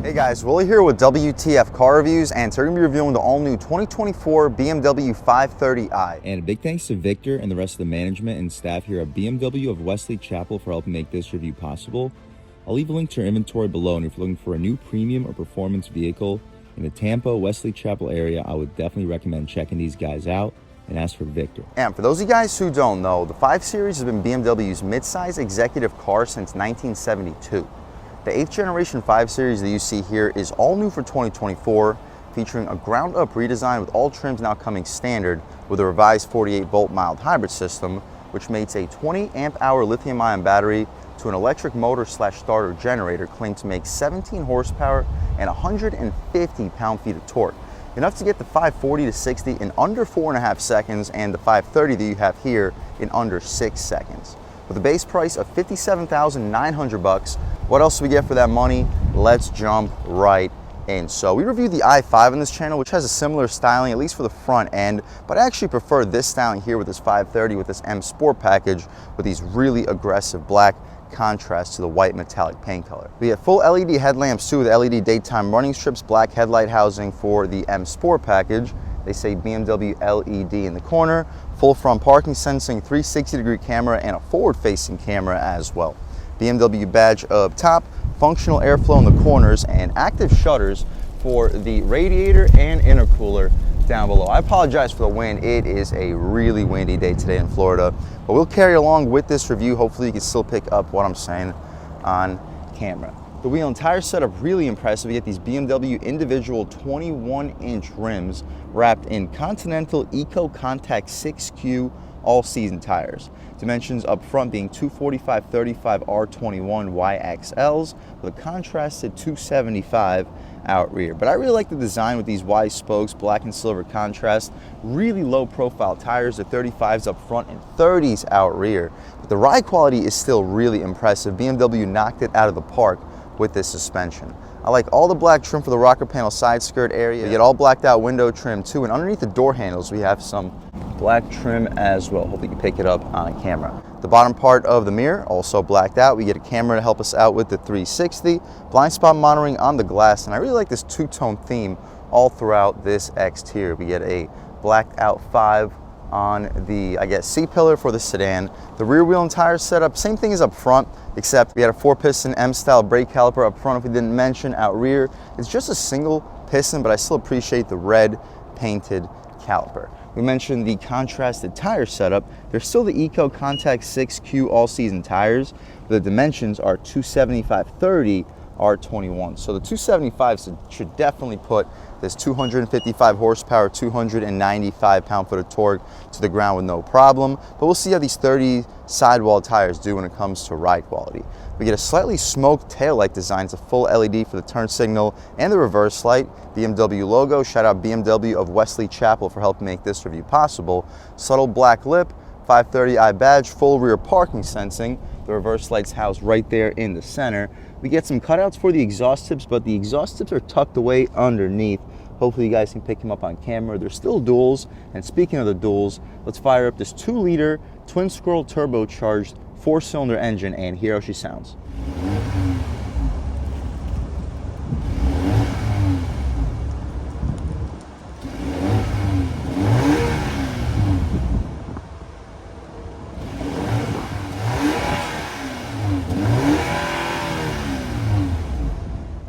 Hey guys, Willie here with W.T.F car reviews, and today we're going to be reviewing the all-new 2024 BMW 530i. And a big thanks to Victor and the rest of the management and staff here at BMW of Wesley Chapel for helping make this review possible. I'll leave a link to your inventory below, and if you're looking for a new premium or performance vehicle in the Tampa, Wesley Chapel area, I would definitely recommend checking these guys out and ask for Victor. And for those of you guys who don't know, the 5 Series has been BMW's midsize executive car since 1972. The 8th generation 5 Series that you see here is all new for 2024, featuring a ground-up redesign with all trims now coming standard with a revised 48-volt mild hybrid system, which mates a 20 amp-hour lithium-ion battery to an electric motor/starter generator claimed to make 17 horsepower and 150 pound-feet of torque, enough to get the 540 to 60 in under 4.5 seconds and the 530 that you have here in under 6 seconds. With a base price of $57,900, what else do we get for that money? Let's jump right in. So we reviewed the i5 on this channel, which has a similar styling, at least for the front end, but I actually prefer this styling here with this 530 with this M Sport package with these really aggressive black contrast to the white metallic paint color. We have full LED headlamps too with LED daytime running strips, black headlight housing for the M Sport package. They say BMW LED in the corner, full front parking sensing, 360-degree camera, and a forward-facing camera as well. BMW badge up top, functional airflow in the corners, and active shutters for the radiator and intercooler down below. I apologize for the wind. It is a really windy day today in Florida, but we'll carry along with this review. Hopefully you can still pick up what I'm saying on camera. The wheel and tire setup really impressive. We get these BMW individual 21-inch rims wrapped in Continental Eco Contact 6Q all-season tires. Dimensions up front being 245/35 R21 YXLs with a contrasted 275 out rear. But I really like the design with these wide spokes, black and silver contrast, really low profile tires, the 35s up front and 30s out rear. But the ride quality is still really impressive. BMW knocked it out of the park with this suspension. I like all the black trim for the rocker panel side skirt area. You get all blacked out window trim too, and underneath the door handles we have some black trim as well. Hopefully you can pick it up on camera. The bottom part of the mirror also blacked out. We get a camera to help us out with the 360, blind spot monitoring on the glass, and I really like this two-tone theme all throughout this exterior. We get a blacked out 5 on the, I guess, C-pillar for the sedan. The rear wheel and tire setup, same thing as up front, except we had a 4-piston M-style brake caliper up front, if we didn't mention. Out rear, it's just a single piston, but I still appreciate the red painted caliper. We mentioned the contrasted tire setup. There's still the Eco Contact 6Q all-season tires, but the dimensions are 275/30 R21. So the 275s should definitely put this 255 horsepower, 295 pound-foot of torque to the ground with no problem. But we'll see how these 30 sidewall tires do when it comes to ride quality. We get a slightly smoked taillight design. It's a full LED for the turn signal and the reverse light. BMW logo. Shout out BMW of Wesley Chapel for helping make this review possible. Subtle black lip, 530i badge, full rear parking sensing. The reverse lights housed right there in the center. We get some cutouts for the exhaust tips, but the exhaust tips are tucked away underneath. Hopefully you guys can pick them up on camera. They're still duals, and speaking of the duals, let's fire up this 2-liter twin-scroll turbocharged 4-cylinder engine, and hear how she sounds.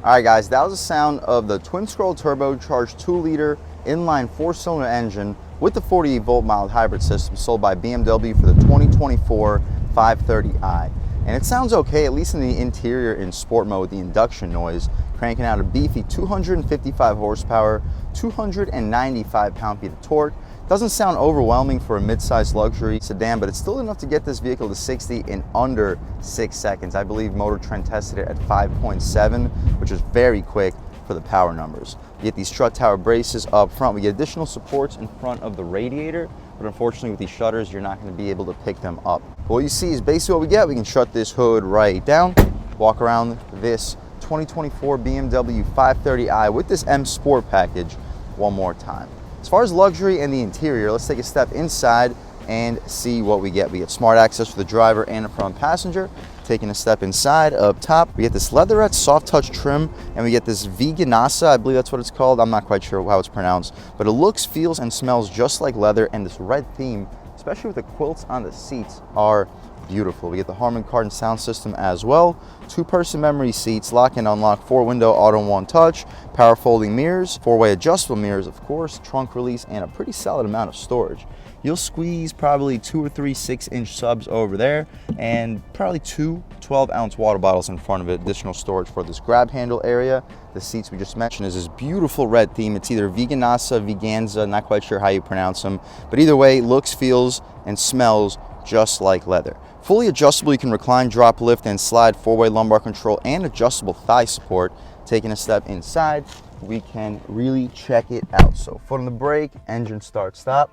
Alright guys, that was the sound of the twin-scroll turbocharged 2-liter inline 4-cylinder engine with the 48-volt mild hybrid system sold by BMW for the 2024 530i. And it sounds okay, at least in the interior in sport mode, the induction noise, cranking out a beefy 255 horsepower, 295 pound-feet of torque. Doesn't sound overwhelming for a mid-sized luxury sedan, but it's still enough to get this vehicle to 60 in under 6 seconds. I believe Motor Trend tested it at 5.7, which is very quick for the power numbers. We get these strut tower braces up front. We get additional supports in front of the radiator, but unfortunately with these shutters, you're not going to be able to pick them up. But what you see is basically what we get. We can shut this hood right down, walk around this 2024 BMW 530i with this M Sport package one more time. As far as luxury and the interior, let's take a step inside and see what we get. We get smart access for the driver and the front passenger. Taking a step inside, up top, we get this leatherette soft touch trim, and we get this veganasa, I believe that's what it's called. I'm not quite sure how it's pronounced, but it looks, feels, and smells just like leather, and this red theme, especially with the quilts on the seats, are beautiful. We get the Harman Kardon sound system as well, 2-person memory seats, lock and unlock, 4-window auto 1 touch, power folding mirrors, 4-way adjustable mirrors, of course, trunk release, and a pretty solid amount of storage. You'll squeeze probably 2 or 3 6-inch subs over there, and probably 2 12-ounce water bottles in front of it. Additional storage for this grab handle area. The seats we just mentioned is this beautiful red theme. It's either veganasa, veganza, not quite sure how you pronounce them, but either way, looks, feels, and smells just like leather. Fully adjustable, you can recline, drop, lift, and slide, 4-way lumbar control, and adjustable thigh support. Taking a step inside, we can really check it out. So foot on the brake, engine start, stop,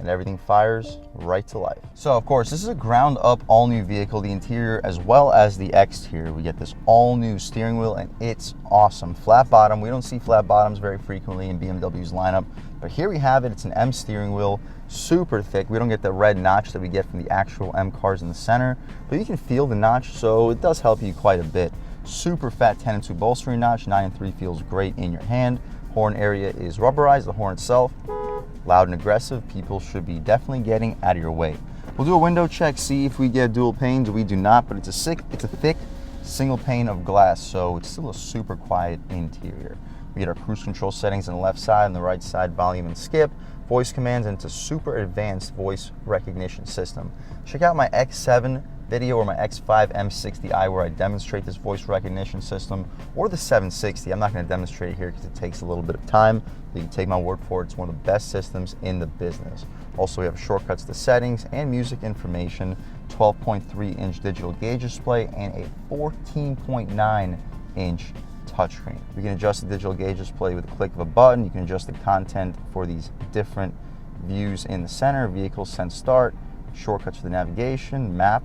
and everything fires right to life. So of course, this is a ground up all new vehicle, the interior as well as the exterior. We get this all new steering wheel, and it's awesome. Flat bottom, we don't see flat bottoms very frequently in BMW's lineup, but here we have it. It's an M steering wheel, super thick. We don't get the red notch that we get from the actual M cars in the center, but you can feel the notch, so it does help you quite a bit. Super fat 10-2 bolstering notch, 9-3 feels great in your hand. Horn area is rubberized, the horn itself, loud and aggressive. People should be definitely getting out of your way. We'll do a window check, see if we get dual panes. We do not, but it's a thick single pane of glass, so it's still a super quiet interior. We get our cruise control settings on the left side, and the right side volume and skip, voice commands, and it's a super advanced voice recognition system. Check out my X7 video or my X5 M60i where I demonstrate this voice recognition system, or the 760. I'm not going to demonstrate it here because it takes a little bit of time, but you can take my word for it. It's one of the best systems in the business. Also, we have shortcuts to settings and music information, 12.3-inch digital gauge display, and a 14.9-inch touchscreen. We can adjust the digital gauge display with a click of a button. You can adjust the content for these different views in the center, vehicle sense start, shortcuts for the navigation, map,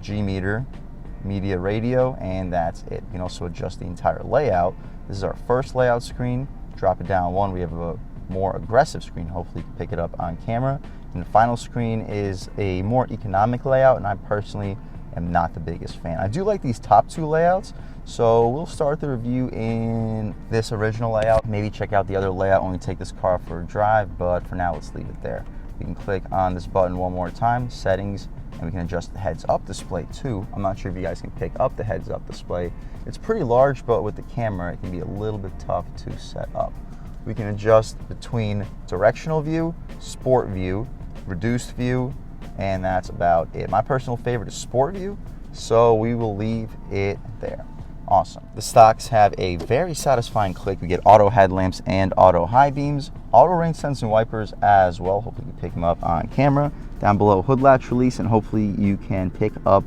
G-meter, media radio, and that's it. You can also adjust the entire layout. This is our first layout screen. Drop it down one, we have a more aggressive screen. Hopefully you can pick it up on camera. And the final screen is a more economic layout, and I personally am not the biggest fan. I do like these top 2 layouts, so we'll start the review in this original layout. Maybe check out the other layout when we take this car for a drive, but for now, let's leave it there. We can click on this button one more time, settings, and we can adjust the heads-up display too. I'm not sure if you guys can pick up the heads-up display. It's pretty large, but with the camera, it can be a little bit tough to set up. We can adjust between directional view, sport view, reduced view, and that's about it. My personal favorite is sport view, so we will leave it there. Awesome. The stocks have a very satisfying click. We get auto headlamps and auto high beams, auto rain sensing wipers as well. Hopefully you can pick them up on camera. Down below, hood latch release, and hopefully you can pick up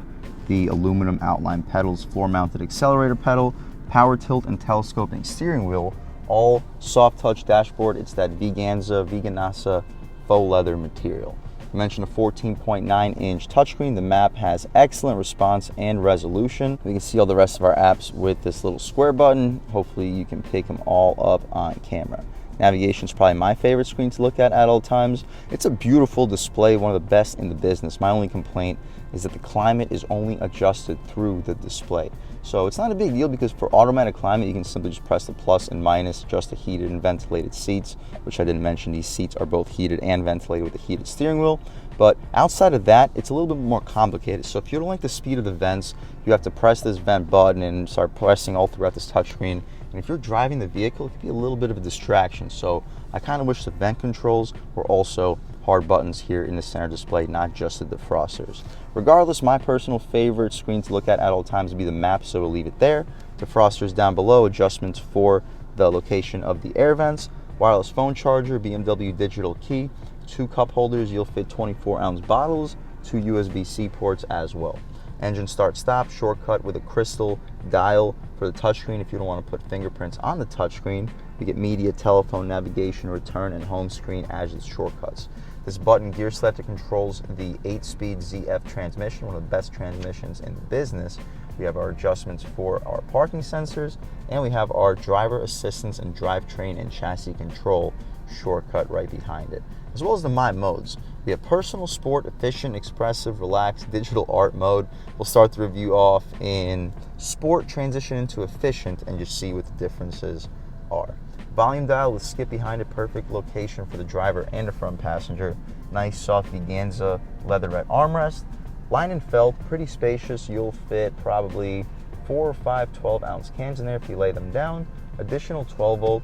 the aluminum outline pedals, floor mounted accelerator pedal, power tilt and telescoping steering wheel, all soft touch dashboard. It's that veganasa faux leather material. I mentioned a 14.9-inch touchscreen. The map has excellent response and resolution. We can see all the rest of our apps with this little square button. Hopefully you can pick them all up on camera. Navigation is probably my favorite screen to look at all times. It's a beautiful display, one of the best in the business. My only complaint is that the climate is only adjusted through the display. So it's not a big deal because for automatic climate, you can simply just press the plus and minus, adjust the heated and ventilated seats, which I didn't mention. These seats are both heated and ventilated with a heated steering wheel. But outside of that, it's a little bit more complicated. So if you don't like the speed of the vents, you have to press this vent button and start pressing all throughout this touchscreen. And if you're driving the vehicle, it can be a little bit of a distraction. So I kind of wish the vent controls were also hard buttons here in the center display, not just the defrosters. Regardless, my personal favorite screen to look at all times would be the map, so we'll leave it there. Defrosters down below, adjustments for the location of the air vents, wireless phone charger, BMW digital key, 2 cup holders. You'll fit 24-ounce bottles, 2 USB-C ports as well. Engine start stop, shortcut with a crystal dial for the touchscreen if you don't want to put fingerprints on the touchscreen. We get media, telephone, navigation, return, and home screen as its shortcuts. This button gear selector controls the 8-speed ZF transmission, one of the best transmissions in the business. We have our adjustments for our parking sensors, and we have our driver assistance and drivetrain and chassis control shortcut right behind it, as well as the My Modes. We have personal, sport, efficient, expressive, relaxed, digital art mode. We'll start the review off in sport, transition into efficient, and just see what the differences are. Volume dial with skip behind it, perfect location for the driver and the front passenger. Nice soft Viganza leatherette armrest. Line and felt, pretty spacious. You'll fit probably 4 or 5 12-ounce cans in there if you lay them down. Additional 12-volt,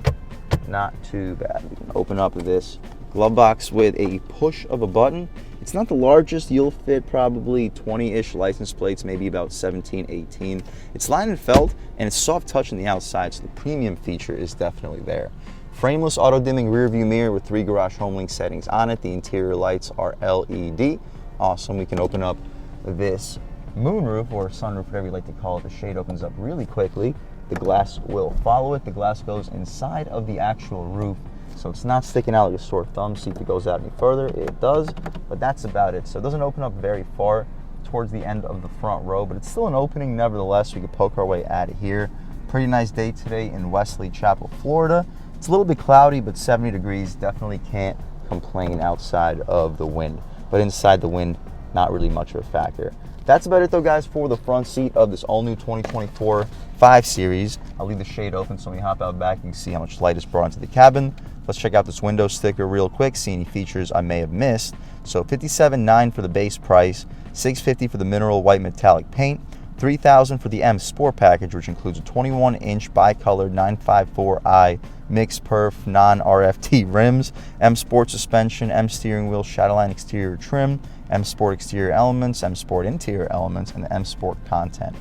not too bad. We can open up this glove box with a push of a button. It's not the largest. You'll fit probably 20-ish license plates, maybe about 17, 18. It's lined and felt, and it's soft touch on the outside, so the premium feature is definitely there. Frameless auto-dimming rear view mirror with 3 garage home link settings on it. The interior lights are LED. Awesome. We can open up this moonroof or sunroof, whatever you like to call it. The shade opens up really quickly. The glass will follow it. The glass goes inside of the actual roof, so it's not sticking out like a sore thumb. See if it goes out any further. It does, but that's about it. So it doesn't open up very far towards the end of the front row, but it's still an opening nevertheless. We can poke our way out of here. Pretty nice day today in Wesley Chapel, Florida. It's a little bit cloudy, but 70 degrees. Definitely can't complain outside of the wind, but inside the wind, not really much of a factor. That's about it though, guys, for the front seat of this all new 2024 5 Series. I'll leave the shade open so when we hop out back, you can see how much light is brought into the cabin. Let's check out this window sticker real quick, see any features I may have missed. So $57,900 for the base price, $650 for the mineral white metallic paint, $3,000 for the M Sport package, which includes a 21-inch bi-colored 954i mixed perf non-RFT rims, M Sport suspension, M steering wheel, Shadowline exterior trim, M Sport exterior elements, M Sport interior elements, and the M Sport content.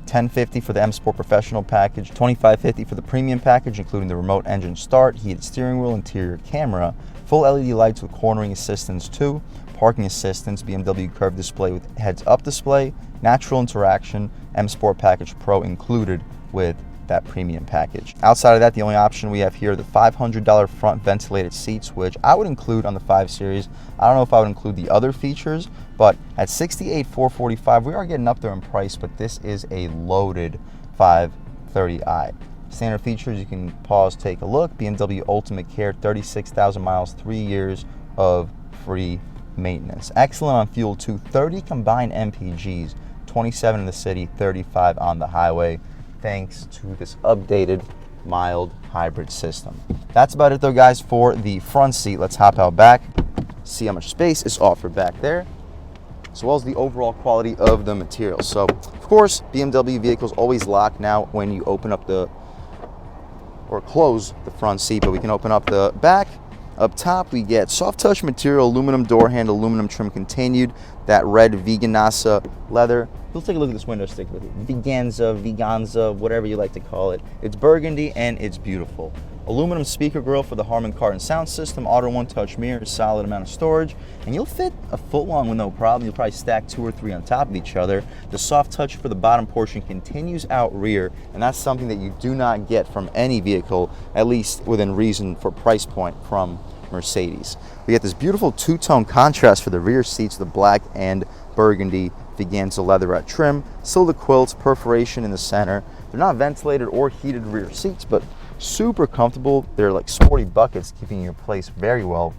$1050 for the M Sport Professional package, $2550 for the Premium package, including the remote engine start, heated steering wheel, interior camera, full LED lights with cornering assistance too, parking assistance, BMW curved display with heads-up display, natural interaction, M Sport Package Pro included with that Premium package. Outside of that, the only option we have here are the $500 front ventilated seats, which I would include on the 5 Series. I don't know if I would include the other features, but at $68,445, we are getting up there in price, but this is a loaded 530i. Standard features, you can pause, take a look. BMW Ultimate Care, 36,000 miles, 3 years of free maintenance. Excellent on fuel too, 30 combined MPGs, 27 in the city, 35 on the highway, thanks to this updated mild hybrid system. That's about it though, guys, for the front seat. Let's hop out back, see how much space is offered back there, as well as the overall quality of the material. So, of course, BMW vehicles always lock now when you open up or close the front seat, but we can open up the back. Up top, we get soft touch material, aluminum door handle, aluminum trim continued, that red Viganza leather. We'll take a look at this window sticker with you. Viganza, whatever you like to call it. It's burgundy and it's beautiful. Aluminum speaker grill for the Harman Kardon sound system, auto one-touch mirror, solid amount of storage, and you'll fit a foot long with no problem. You'll probably stack 2 or 3 on top of each other. The soft touch for the bottom portion continues out rear, and that's something that you do not get from any vehicle, at least within reason for price point from Mercedes. We get this beautiful two-tone contrast for the rear seats, the black and burgundy Viganza leatherette trim, still the quilts, perforation in the center. They're not ventilated or heated rear seats, but super comfortable. They're like sporty buckets, keeping your place very well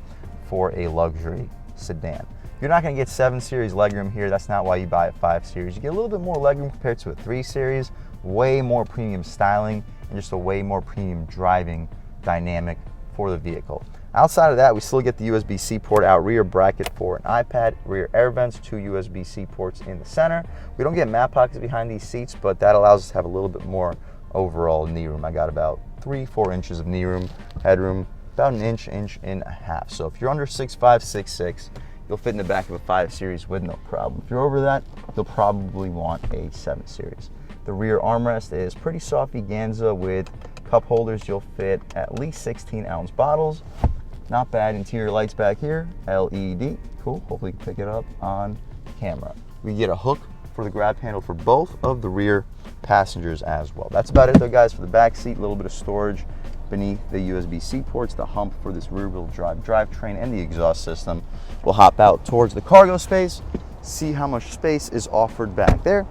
for a luxury sedan. You're not going to get 7 Series legroom here. That's not why you buy a 5 Series. You get a little bit more legroom compared to a 3 Series, way more premium styling, and just a way more premium driving dynamic for the vehicle. Outside of that, we still get the USB-C port out rear, bracket for an iPad, rear air vents, 2 USB-C ports in the center. We don't get mat pockets behind these seats, but that allows us to have a little bit more overall knee room. I got about 3-4 inches of knee room, headroom, about an inch and a half. So if you're under 6'5", 6'6", you'll fit in the back of a 5 Series with no problem. If you're over that, you'll probably want a 7 Series. The rear armrest is pretty soft Viganza with cup holders. You'll fit at least 16-ounce bottles. Not bad. Interior lights back here, LED. Cool. Hopefully you can pick it up on camera. We get a hook for the grab handle for both of the rear passengers as well. That's about it though, guys, for the back seat. A little bit of storage beneath the USB-C ports, the hump for this rear-wheel drive drivetrain, and the exhaust system. We'll hop out towards the cargo space, see how much space is offered back there.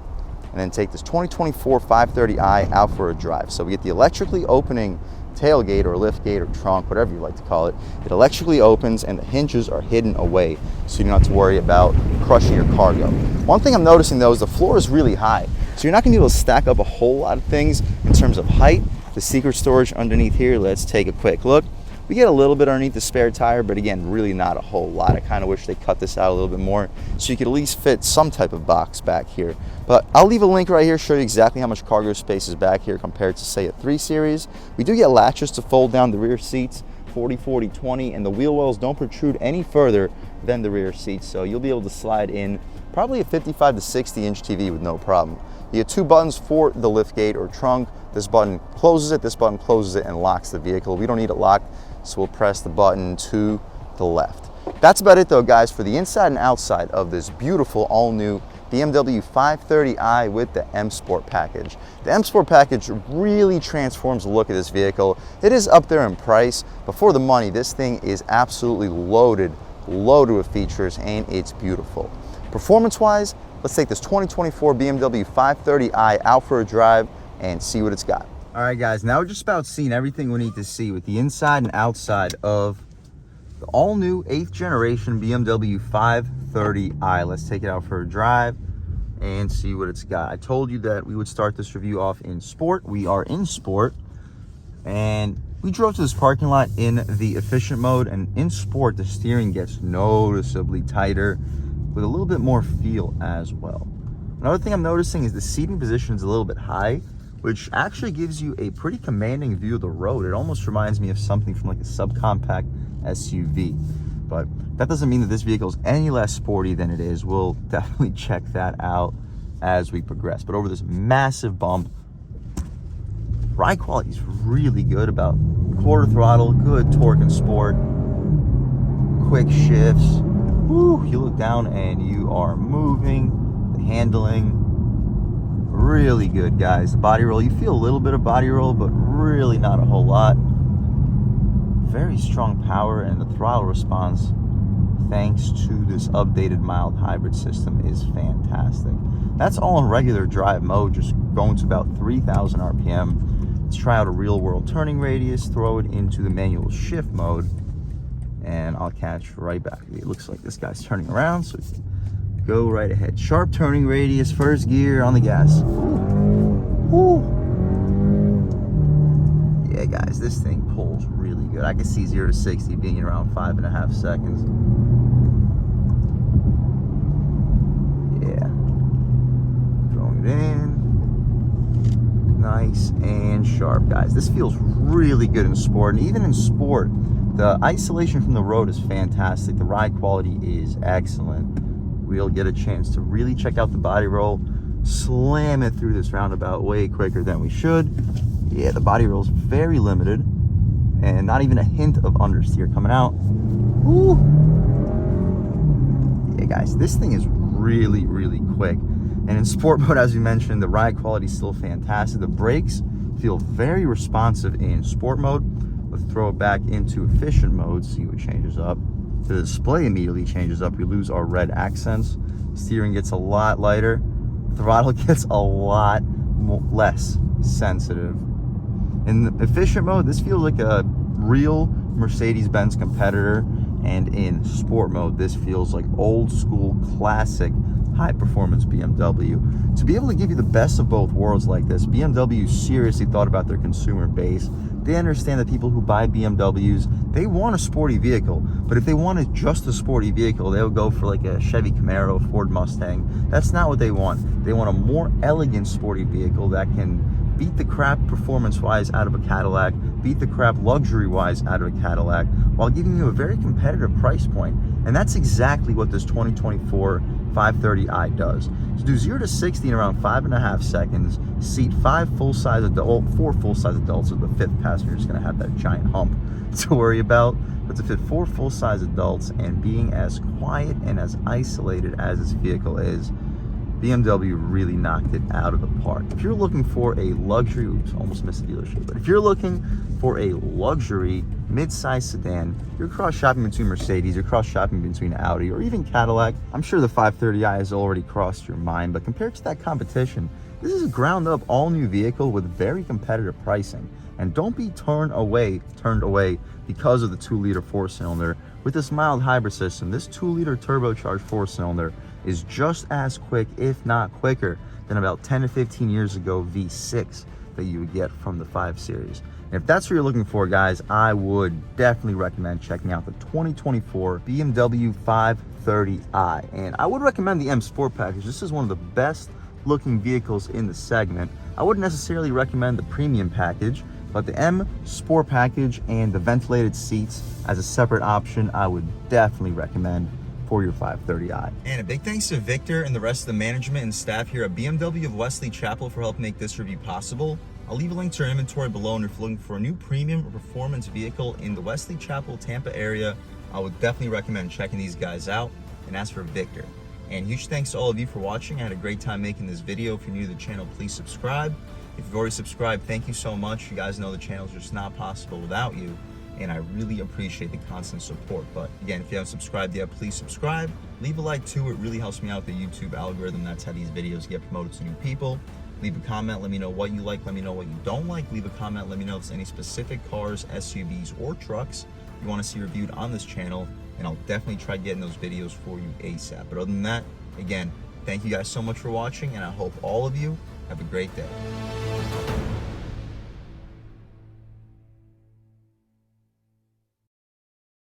and then take this 2024 530i out for a drive. So we get the electrically opening tailgate or liftgate or trunk, whatever you like to call it. It electrically opens and the hinges are hidden away, so you don't have to worry about crushing your cargo. One thing I'm noticing though is the floor is really high, so you're not going to be able to stack up a whole lot of things in terms of height. The secret storage underneath here, let's take a quick look. We get a little bit underneath the spare tire, but again, really not a whole lot. I kind of wish they cut this out a little bit more so you could at least fit some type of box back here. But I'll leave a link right here, show you exactly how much cargo space is back here compared to, say, a 3 Series. We do get latches to fold down the rear seats, 40, 40, 20, and the wheel wells don't protrude any further than the rear seats, so you'll be able to slide in probably a 55 to 60 inch TV with no problem. You get 2 buttons for the liftgate or trunk. This button closes it, this button closes it and locks the vehicle. We don't need it locked, so we'll press the button to the left. That's about it though, guys, for the inside and outside of this beautiful all-new BMW 530i with the M Sport package. The M Sport package really transforms the look of this vehicle. It is up there in price, but for the money, this thing is absolutely loaded with features, and it's beautiful. Performance-wise, let's take this 2024 BMW 530i out for a drive and see what it's got. All right, guys, now we're just about seeing everything we need to see with the inside and outside of the all-new 8th generation BMW 530i. Let's take it out for a drive and see what it's got. I told you that we would start this review off in sport. We are in sport, and we drove to this parking lot in the efficient mode, and in sport, the steering gets noticeably tighter with a little bit more feel as well. Another thing I'm noticing is the seating position is a little bit high, which actually gives you a pretty commanding view of the road. It almost reminds me of something from like a subcompact SUV. But that doesn't mean that this vehicle is any less sporty than it is. We'll definitely check that out as we progress. But over this massive bump, ride quality is really good. About quarter throttle, good torque and sport, quick shifts. Woo, you look down and you are moving, the handling, really good, guys. The body roll, you feel a little bit of body roll, but really not a whole lot. Very strong power, and the throttle response, thanks to this updated mild hybrid system, is fantastic. That's all in regular drive mode, just going to about 3,000 RPM. Let's try out a real world turning radius, throw it into the manual shift mode, and I'll catch right back. It looks like this guy's turning around, so go right ahead. Sharp turning radius, first gear on the gas. Ooh. Yeah, guys, this thing pulls really good. I can see 0 to 60 being in around 5.5 seconds. Yeah. Throwing it in. Nice and sharp, guys. This feels really good in sport, and even in sport, the isolation from the road is fantastic. The ride quality is excellent. We'll get a chance to really check out the body roll, slam it through this roundabout way quicker than we should. Yeah, the body roll is very limited, and not even a hint of understeer coming out. Ooh. Yeah, guys, this thing is really, really quick. And in sport mode, as we mentioned, the ride quality is still fantastic. The brakes feel very responsive in sport mode. Let's throw it back into efficient mode, see what changes up. The display immediately changes up. We lose our red accents. Steering gets a lot lighter. Throttle gets a lot less sensitive. In the efficient mode, this feels like a real Mercedes-Benz competitor, and in sport mode, this feels like old school classic high-performance BMW. To be able to give you the best of both worlds like this, BMW seriously thought about their consumer base. They understand that people who buy BMWs, they want a sporty vehicle, but if they wanted just a sporty vehicle, they would go for like a Chevy Camaro, Ford Mustang. That's not what they want. They want a more elegant sporty vehicle that can beat the crap performance-wise out of a Cadillac, beat the crap luxury-wise out of a Cadillac, while giving you a very competitive price point. And that's exactly what this 2024 530i does. To do 0 to 60 in around 5.5 seconds, seat 4 full-size adults, so the 5th passenger is going to have that giant hump to worry about. But to fit 4 full-size adults and being as quiet and as isolated as this vehicle is, BMW really knocked it out of the park. If you're looking for a luxury, oops, almost missed the dealership, but if you're looking for a luxury mid-size sedan, you're cross-shopping between Mercedes, you're cross-shopping between Audi, or even Cadillac. I'm sure the 530i has already crossed your mind, but compared to that competition, this is a ground-up, all-new vehicle with very competitive pricing. And don't be turned away because of the 2-liter 4-cylinder. With this mild hybrid system, this 2-liter turbocharged 4-cylinder is just as quick, if not quicker, than about 10 to 15 years ago V6 that you would get from the 5 Series. And if that's what you're looking for, guys, I would definitely recommend checking out the 2024 BMW 530i. And I would recommend the M Sport package. This is one of the best looking vehicles in the segment. I wouldn't necessarily recommend the premium package, but the M Sport package and the ventilated seats as a separate option, I would definitely recommend for your 530i. And a big thanks to Victor and the rest of the management and staff here at BMW of Wesley Chapel for helping make this review possible. I'll leave a link to our inventory below, and if you're looking for a new premium or performance vehicle in the Wesley Chapel, Tampa area, I would definitely recommend checking these guys out. And as for Victor, and huge thanks to all of you for watching. I had a great time making this video. If you're new to the channel, please subscribe. If you've already subscribed, thank you so much. You guys know the channel is just not possible without you, and I really appreciate the constant support. But again, if you haven't subscribed yet, please subscribe. Leave a like too. It really helps me out with the YouTube algorithm. That's how these videos get promoted to new people. Leave a comment. Let me know what you like. Let me know what you don't like. Leave a comment. Let me know if there's any specific cars, SUVs, or trucks you want to see reviewed on this channel, and I'll definitely try getting those videos for you ASAP. But other than that, again, thank you guys so much for watching, and I hope all of you have a great day.